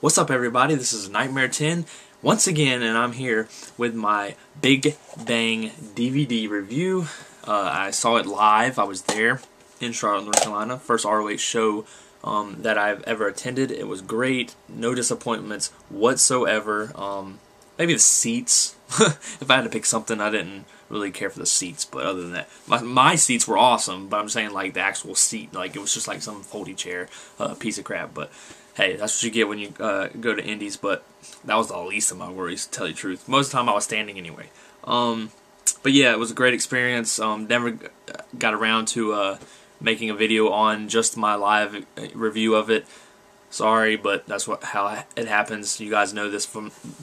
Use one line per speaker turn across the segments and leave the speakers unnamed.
What's up, everybody? This is Nightmare 10 once again, and I'm here with my Big Bang DVD review. I saw it live. I was there in Charlotte, North Carolina. First ROH show that I've ever attended. It was great. No disappointments whatsoever. Maybe the seats. If I had to pick something, I didn't really care for the seats, but other than that, my seats were awesome. But I'm saying, like, the actual seat, like, it was just like some foldy chair, piece of crap. But hey, that's what you get when you go to indies. But that was the least of my worries, to tell you the truth. Most of the time I was standing anyway. But yeah, it was a great experience. Never got around to making a video on just my live review of it. Sorry, but that's how it happens. You guys know this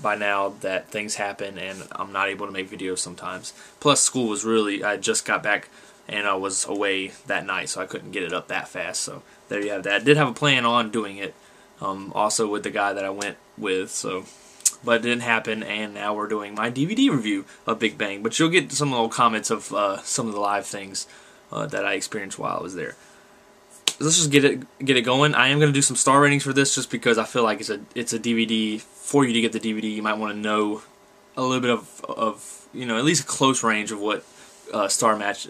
by now, that things happen and I'm not able to make videos sometimes. Plus, school was I just got back and I was away that night, so I couldn't get it up that fast. So there you have that. I did have a plan on doing it, also with the guy that I went with, but it didn't happen, and now we're doing my DVD review of Big Bang. But you'll get some little comments of some of the live things that I experienced while I was there. Let's just get it going. I am going to do some star ratings for this, just because I feel like it's a DVD. For you to get the DVD, you might want to know a little bit of at least a close range of what star match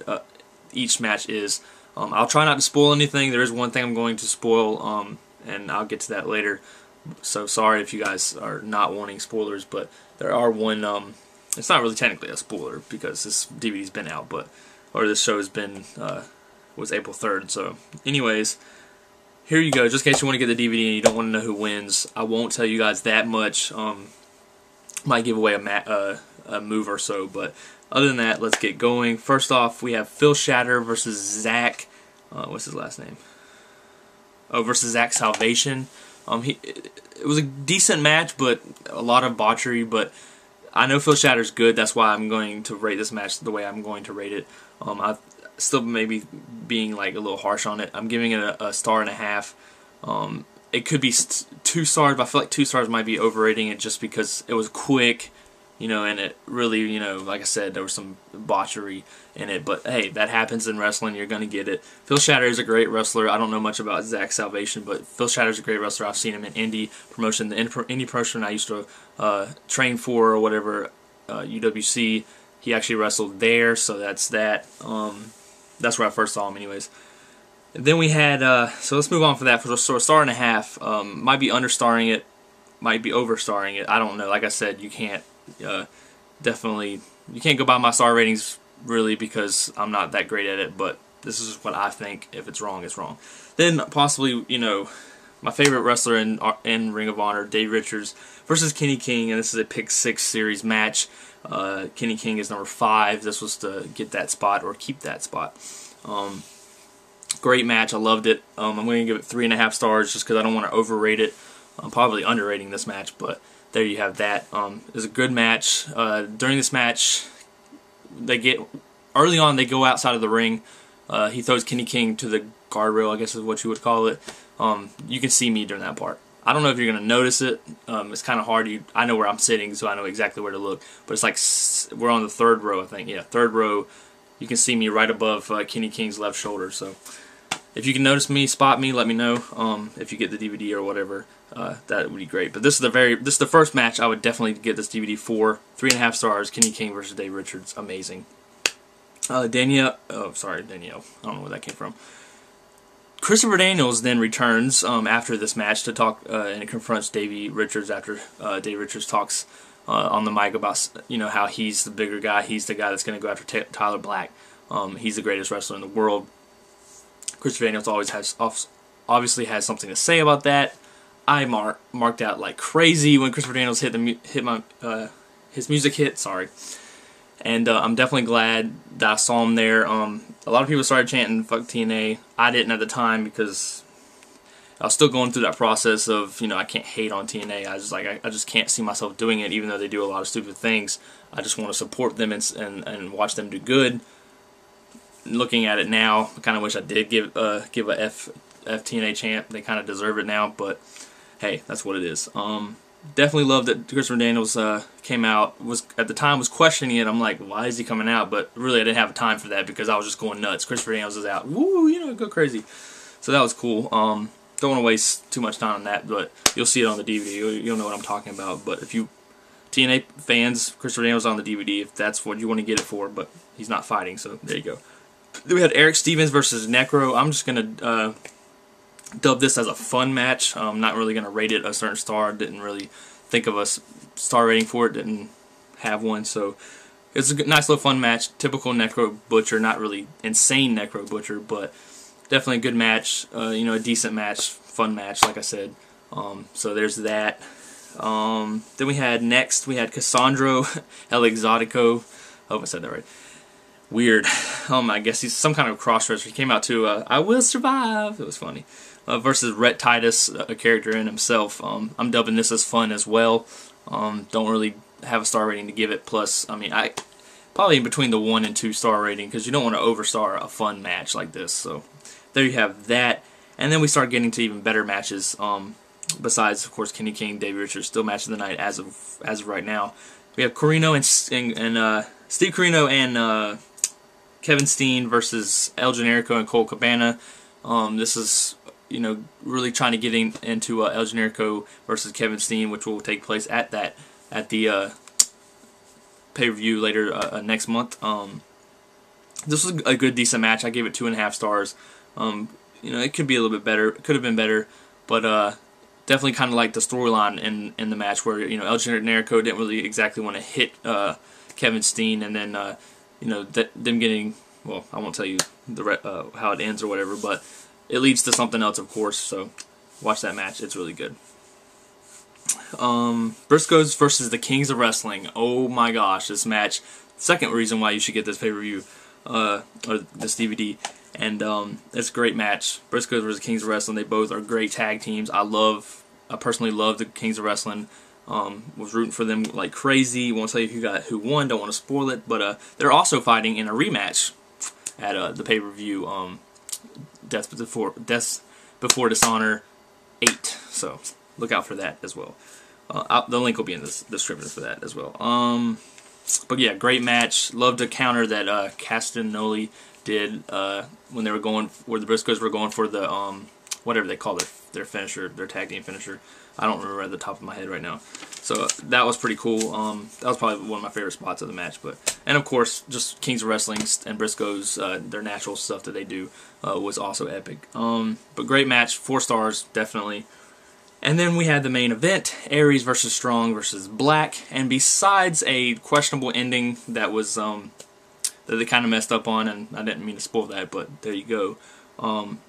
each match is. I'll try not to spoil anything. There is one thing I'm going to spoil, and I'll get to that later. So sorry if you guys are not wanting spoilers, but there are one. It's not really technically a spoiler because this DVD's been out, or this show has been. Was April 3rd. So anyways, here you go. Just in case you want to get the DVD and you don't want to know who wins, I won't tell you guys that much. Might give away a move or so, but other than that, let's get going. First off, we have Shatter versus Zack. What's his last name? Oh, versus Zack Salvation. It was a decent match, but a lot of botchery. But I know Shatter's good. That's why I'm going to rate this match the way I'm going to rate it. I still maybe being like a little harsh on it. I'm giving it a 1.5 stars. It could be 2 stars, but I feel like 2 stars might be overrating it just because it was quick, and it really, like I said, there was some botchery in it. But hey, that happens in wrestling. You're going to get it. Shatter is a great wrestler. I don't know much about Zack Salvation, but Shatter is a great wrestler. I've seen him in indie promotion. The indie promotion I used to train for, or whatever, UWC, he actually wrestled there, so that's that. That's where I first saw him anyways. Then we had, so let's move on for that. For a 1.5 stars, might be understarring it, might be overstarring it. I don't know. Like I said, you can't, you can't go by my star ratings, really, because I'm not that great at it, but this is what I think. If it's wrong, it's wrong. Then possibly, my favorite wrestler in Ring of Honor, Dave Richards, versus Kenny King, and this is a Pick 6 series match. Kenny King is number 5. This was to get that spot or keep that spot. Great match. I loved it. I'm going to give it 3.5 stars just because I don't want to overrate it. I'm probably underrating this match, but there you have that. It was a good match. During this match, early on they go outside of the ring. He throws Kenny King to the guardrail, I guess is what you would call it. You can see me during that part. I don't know if you're going to notice it. It's kind of hard. I know where I'm sitting, so I know exactly where to look. But it's like we're on the 3rd row, I think. Yeah, 3rd row. You can see me right above Kenny King's left shoulder. So if you can notice me, spot me, let me know. If you get the DVD or whatever, that would be great. But this is the first match I would definitely get this DVD for. 3.5 stars. Kenny King versus Dave Richards. Amazing. Danielle. Oh, sorry, Danielle. I don't know where that came from. Christopher Daniels then returns after this match to talk, and it confronts Davey Richards after Dave Richards talks on the mic about how he's the bigger guy, he's the guy that's going to go after Tyler Black. He's the greatest wrestler in the world. Christopher Daniels obviously has something to say about that. I marked out like crazy when Christopher Daniels his music hit. Sorry. And I'm definitely glad that I saw him there. A lot of people started chanting "fuck TNA." I didn't at the time because I was still going through that process of I can't hate on TNA. I just can't see myself doing it, even though they do a lot of stupid things. I just want to support them and watch them do good. Looking at it now, I kind of wish I did give a F TNA chant. They kind of deserve it now, but hey, that's what it is. Definitely loved that Christopher Daniels came out. At the time was questioning it. I'm like, why is he coming out? But really, I didn't have time for that because I was just going nuts. Christopher Daniels is out. Woo, go crazy. So that was cool. don't want to waste too much time on that, but you'll see it on the DVD. You'll know what I'm talking about. But if you TNA fans, Christopher Daniels on the DVD, if that's what you want to get it for, but he's not fighting, so there you go. Then we had Eric Stevens versus Necro. I'm just going to dub this as a fun match. I'm not really going to rate it a certain star. Didn't really think of a star rating for it. Didn't have one, so it's a nice little fun match. Typical Necro Butcher, not really insane Necro Butcher, but definitely a good match. You know, a decent match, fun match, like I said. So there's that. Then we had Cassandro El Exotico. I hope I said that right. Weird. I guess he's some kind of cross-dresser. He came out to I Will Survive. It was funny. Versus Rhett Titus, a character in himself. I'm dubbing this as fun as well. Don't really have a star rating to give it. Plus, I mean, I probably in between the 1 and 2 star rating, because you don't want to overstar a fun match like this. So there you have that. And then we start getting to even better matches. Besides, of course, Kenny King, Davey Richards, still match of the night as of right now. We have Corino and Steve Corino and Kevin Steen versus El Generico and Colt Cabana. This is, you know, really trying to get into El Generico versus Kevin Steen, which will take place at the pay-per-view later next month. This was a good, decent match. I gave it 2.5 stars. You know, it could be a little bit better. It could have been better, but definitely kind of like the storyline in the match where, you know, El Generico didn't really exactly want to hit Kevin Steen, and then you know, them getting, well, I won't tell you how it ends or whatever, but it leads to something else, of course. So watch that match; it's really good. Briscoes versus the Kings of Wrestling. Oh my gosh, this match! Second reason why you should get this pay-per-view or this DVD. And it's a great match. Briscoes versus Kings of Wrestling. They both are great tag teams. I personally love the Kings of Wrestling. Was rooting for them like crazy. Won't tell you who won. Don't want to spoil it. But they're also fighting in a rematch at the pay-per-view Death Before Dishonor 8. So look out for that as well. The link will be in the description for that as well. But yeah, great match. Loved the counter that Cassandro did when they were going, where the Briscoes were going for the whatever they call their finisher, their tag team finisher. I don't remember at the top of my head right now. So that was pretty cool. That was probably one of my favorite spots of the match. And of course, just Kings of Wrestling and Briscoes, their natural stuff that they do was also epic. But great match, 4 stars definitely. And then we had the main event, Aries versus Strong versus Black. And besides a questionable ending that was that they kind of messed up on, and I didn't mean to spoil that, but there you go.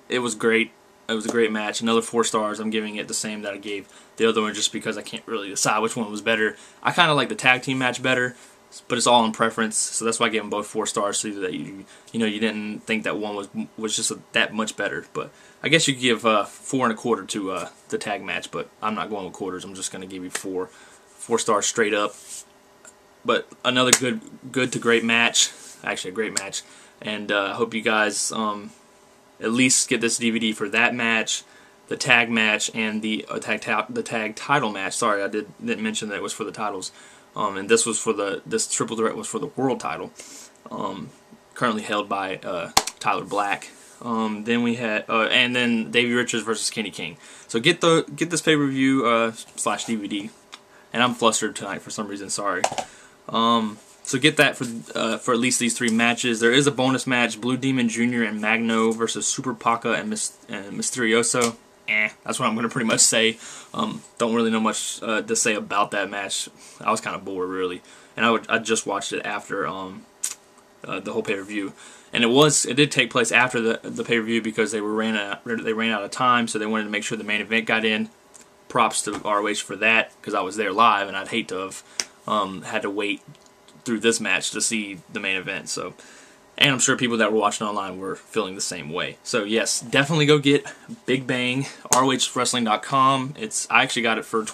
It was great. It was a great match. Another 4 stars. I'm giving it the same that I gave the other one, just because I can't really decide which one was better. I kind of like the tag team match better, but it's all in preference. So that's why I gave them both 4 stars, so that you didn't think that one was just that much better. But I guess you could give 4.25 to the tag match, but I'm not going with quarters. I'm just going to give you 4 stars straight up. But another good to great match. Actually, a great match. And I hope you guys at least get this DVD for that match, the tag match, and the tag title match. Sorry, I didn't mention that it was for the titles. And this triple threat was for the world title, currently held by Tyler Black. Then we had and then Davey Richards versus Kenny King. So get this pay-per-view / DVD. And I'm flustered tonight for some reason. Sorry. So get that for at least these 3 matches. There is a bonus match: Blue Demon Jr. and Magno versus Super Paca and Misterioso. That's what I'm going to pretty much say. Don't really know much to say about that match. I was kind of bored, really, and I just watched it after the whole pay-per-view, and it did take place after the pay-per-view because they ran out of time, so they wanted to make sure the main event got in. Props to ROH for that, because I was there live, and I'd hate to have had to wait through this match to see the main event. So, and I'm sure people that were watching online were feeling the same way. So yes, definitely go get Big Bang, ROHWrestling.com. I actually got it for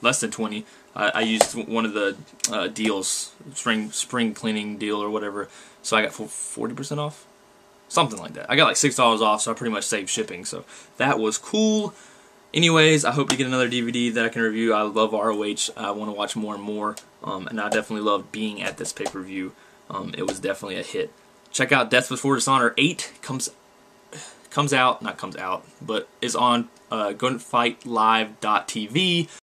less than 20. I used one of the deals, spring cleaning deal or whatever, so I got 40% off, something like that. I got like $6 off, so I pretty much saved shipping. So that was cool. Anyways, I hope to get another DVD that I can review. I love ROH. I want to watch more and more. And I definitely loved being at this pay-per-view. It was definitely a hit. Check out Death Before Dishonor 8. Comes but is on gunfightlive.tv.